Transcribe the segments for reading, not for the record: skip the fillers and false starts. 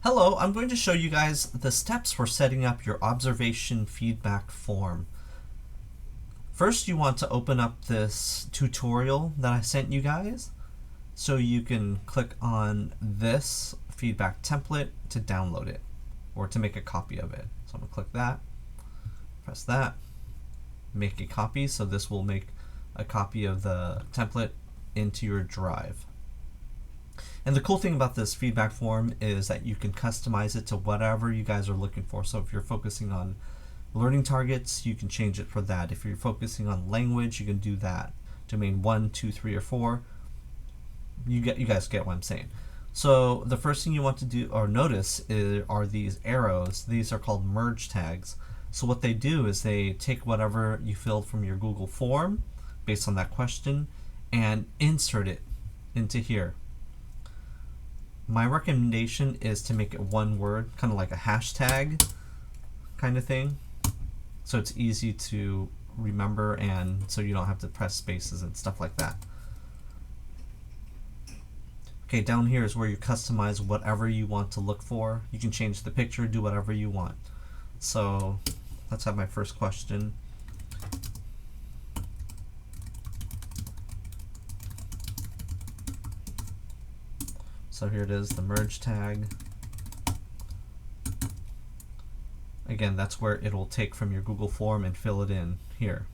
Hello, I'm going to show you guys the steps for setting up your observation feedback form. First, you want to open up this tutorial that I sent you guys. So you can click on this feedback template to download it or to make a copy of it. So I'm going to click that, press that, make a copy. So this will make a copy of the template into your drive. And the cool thing about this feedback form is that you can customize it to whatever you guys are looking for. So if you're focusing on learning targets, you can change it for that. If you're focusing on language, you can do that. Domain 1, 2, 3, or 4. You guys get what I'm saying. So the first thing you want to do or notice are these arrows. These are called merge tags. So what they do is they take whatever you filled from your Google form based on that question and insert it into here. My recommendation is to make it one word, kind of like a hashtag kind of thing, so it's easy to remember and so you don't have to press spaces and stuff like that. Okay, down here is where you customize whatever you want to look for. You can change the picture, do whatever you want. So let's have my first question. So here it is, the merge tag. Again, that's where it'll take from your Google form and fill it in here.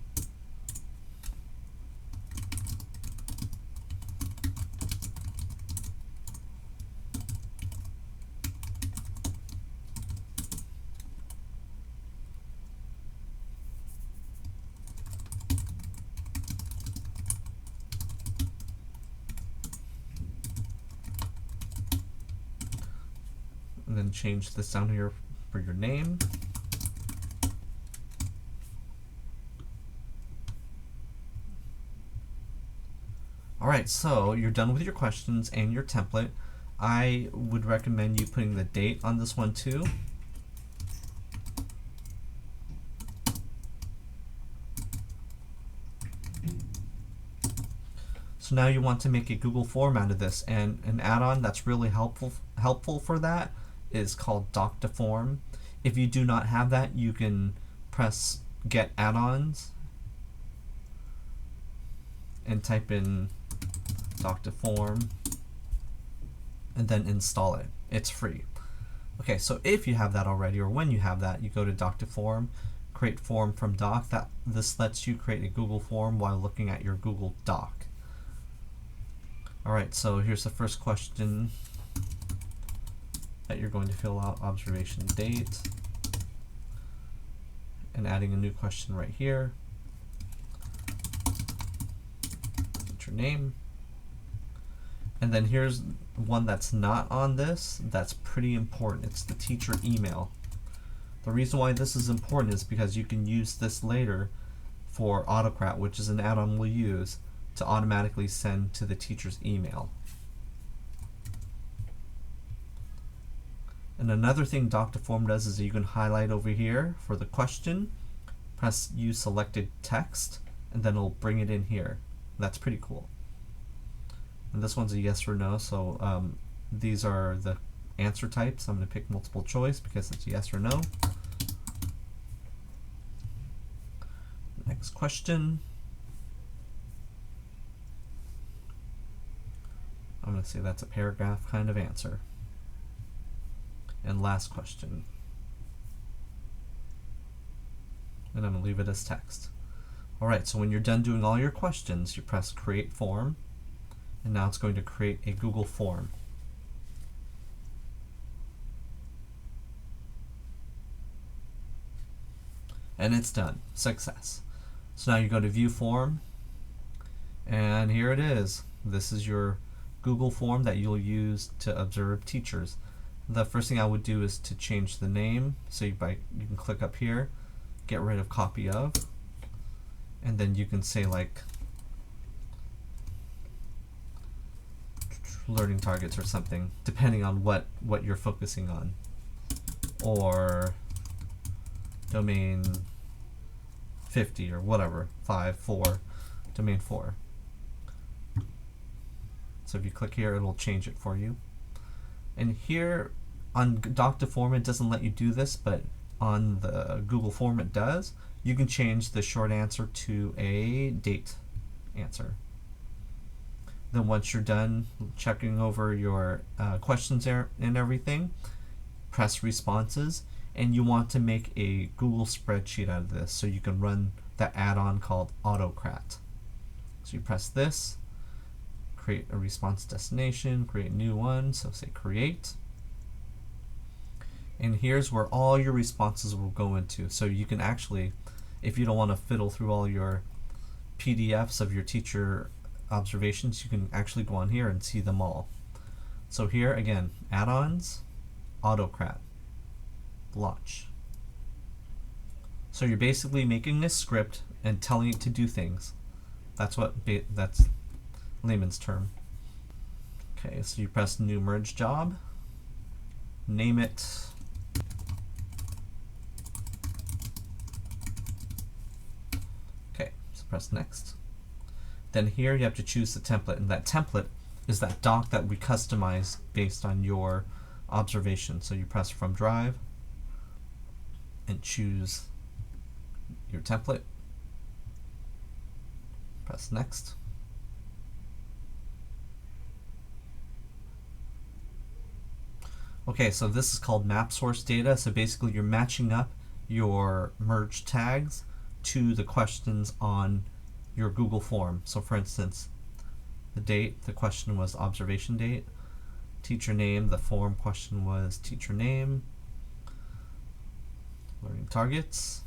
And then change this down here for your name. Alright, so you're done with your questions and your template. I would recommend you putting the date on this one too. So now you want to make a Google form out of this, and an add-on that's really helpful for that is called Doc2Form. If you do not have that, you can press Get Add-ons and type in Doc2Form and then install it. It's free. Okay, so if you have that already, or when you have that, you go to Doc2Form, create form from Doc. This lets you create a Google form while looking at your Google Doc. Alright, so here's the first question that you're going to fill out, observation date, and adding a new question right here. Get your name. And then here's one that's not on this, that's pretty important. It's the teacher email. The reason why this is important is because you can use this later for Autocrat, which is an add-on we'll use to automatically send to the teacher's email. And another thing Doc2Form does is you can highlight over here for the question, press use selected text, and then it'll bring it in here. That's pretty cool. And this one's a yes or no, so these are the answer types. I'm going to pick multiple choice because it's yes or no. Next question. I'm going to say that's a paragraph kind of answer. And last question. And I'm going to leave it as text. Alright, so when you're done doing all your questions, you press Create Form, and now it's going to create a Google form. And it's done. Success. So now you go to View Form, and here it is. This is your Google form that you'll use to observe teachers. The first thing I would do is to change the name. So you can click up here, get rid of copy of, and then you can say like learning targets or something, depending on what you're focusing on, or domain 50 or whatever, 5, 4, domain 4. So if you click here, it'll change it for you. And here On Doc to Form it doesn't let you do this, but on the Google form it does. You can change the short answer to a date answer. Then once you're done checking over your questions there and everything, press responses, and you want to make a Google spreadsheet out of this so you can run the add-on called Autocrat. So you press this, create a response destination, create a new one, so say create. And here's where all your responses will go into. So you can actually, if you don't want to fiddle through all your PDFs of your teacher observations, you can actually go on here and see them all. So here again, add-ons, Autocrat, launch. So you're basically making a script and telling it to do things. That's layman's term. Okay, so you press new merge job, name it press next. Then here you have to choose the template, and that template is that doc that we customize based on your observation. So you press from Drive and choose your template. Press next. Okay, so this is called map source data. So basically you're matching up your merge tags to the questions on your Google form. So for instance, the date, the question was observation date. Teacher name, the form question was teacher name. Learning targets.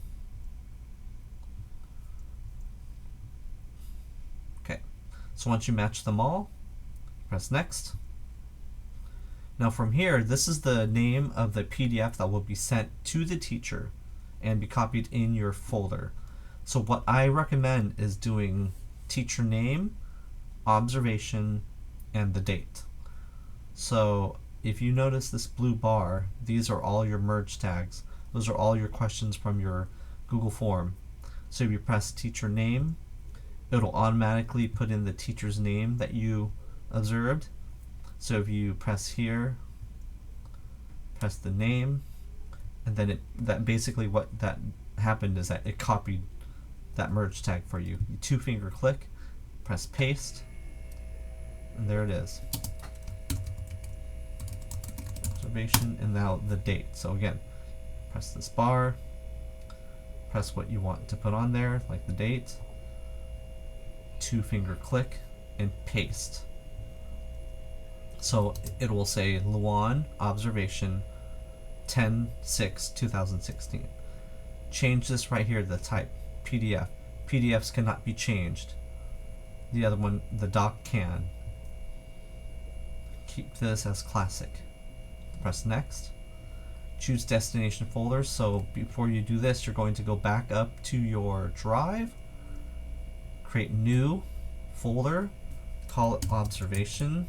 Okay, so once you match them all, press next. Now from here, this is the name of the PDF that will be sent to the teacher and be copied in your folder. So what I recommend is doing teacher name, observation, and the date. So if you notice this blue bar, these are all your merge tags. Those are all your questions from your Google form. So if you press teacher name, it'll automatically put in the teacher's name that you observed. So if you press here, press the name, and then that basically what that happened is that it copied that merge tag for you. You two-finger click, press paste, and there it is. Observation, and now the date. So again, press this bar, press what you want to put on there, like the date, two-finger click, and paste. So it will say Luan observation 10/6/2016. Change this right here to the type PDF. PDFs cannot be changed. The other one, the doc, can. Keep this as classic. Press next. Choose destination folder. So before you do this, you're going to go back up to your drive, create new folder, call it observation,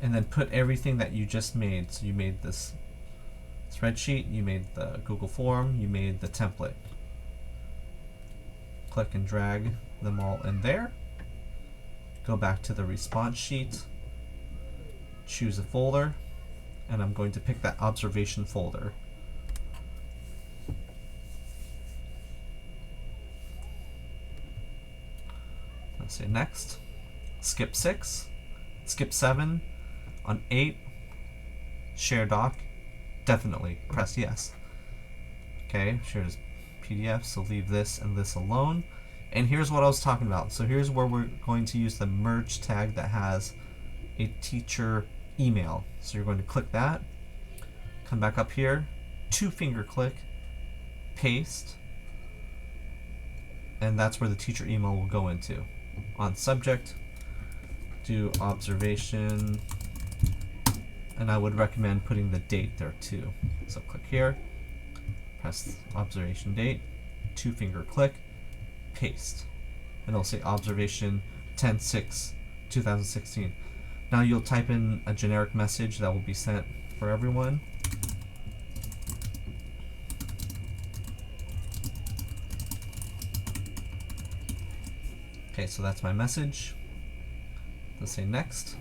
and then put everything that you just made. So you made this spreadsheet, you made the Google form, you made the template. Click and drag them all in there. Go back to the response sheet, choose a folder, and I'm going to pick that observation folder. Let's say next. Skip 6, skip 7, on 8, share doc, definitely press yes. Okay, share as PDF, so leave this and this alone. And here's what I was talking about. So here's where we're going to use the merge tag that has a teacher email. So you're going to click that, come back up here, two-finger click, paste, and that's where the teacher email will go into. On subject, do observation, and I would recommend putting the date there too. So click here, press observation date, two-finger click, paste, and it'll say observation 10/6/2016. Now you'll type in a generic message that will be sent for everyone. Okay, so that's my message. Let's say next.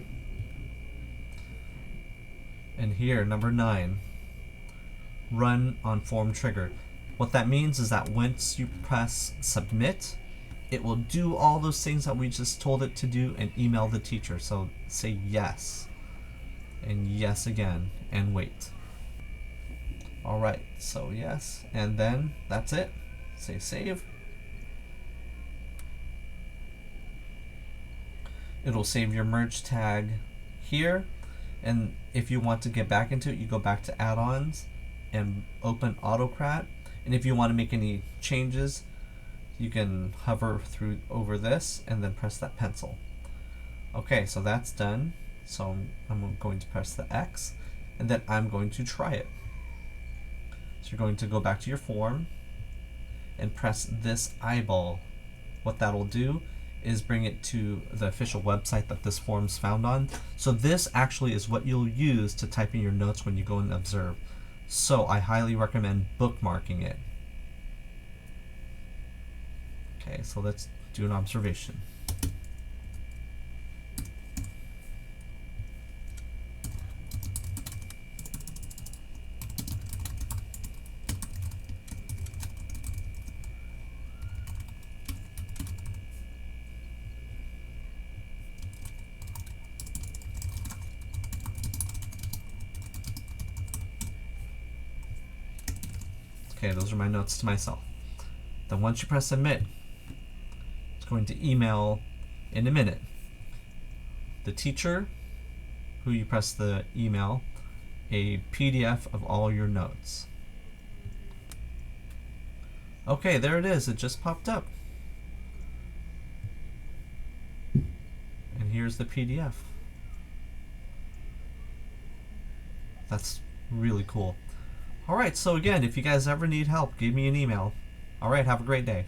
And here, number 9, run on form trigger. What that means is that once you press submit, it will do all those things that we just told it to do and email the teacher. So say yes, and yes again, and wait. Alright, so yes, and then that's it. Say save. It'll save your merge tag here, and if you want to get back into it, you go back to add-ons and open Autocrat. And if you want to make any changes, you can hover through over this and then press that pencil. Okay, so that's done. So I'm going to press the X, and then I'm going to try it. So you're going to go back to your form and press this eyeball. What that'll do is bring it to the official website that this form's found on. So this actually is what you'll use to type in your notes when you go and observe. So I highly recommend bookmarking it. Okay, so let's do an observation. Okay, those are my notes to myself. Then once you press submit, it's going to email in a minute the teacher, who you press the email, a PDF of all your notes. Okay, there it is. It just popped up. And here's the PDF. That's really cool. Alright, so again, if you guys ever need help, give me an email. Alright, have a great day.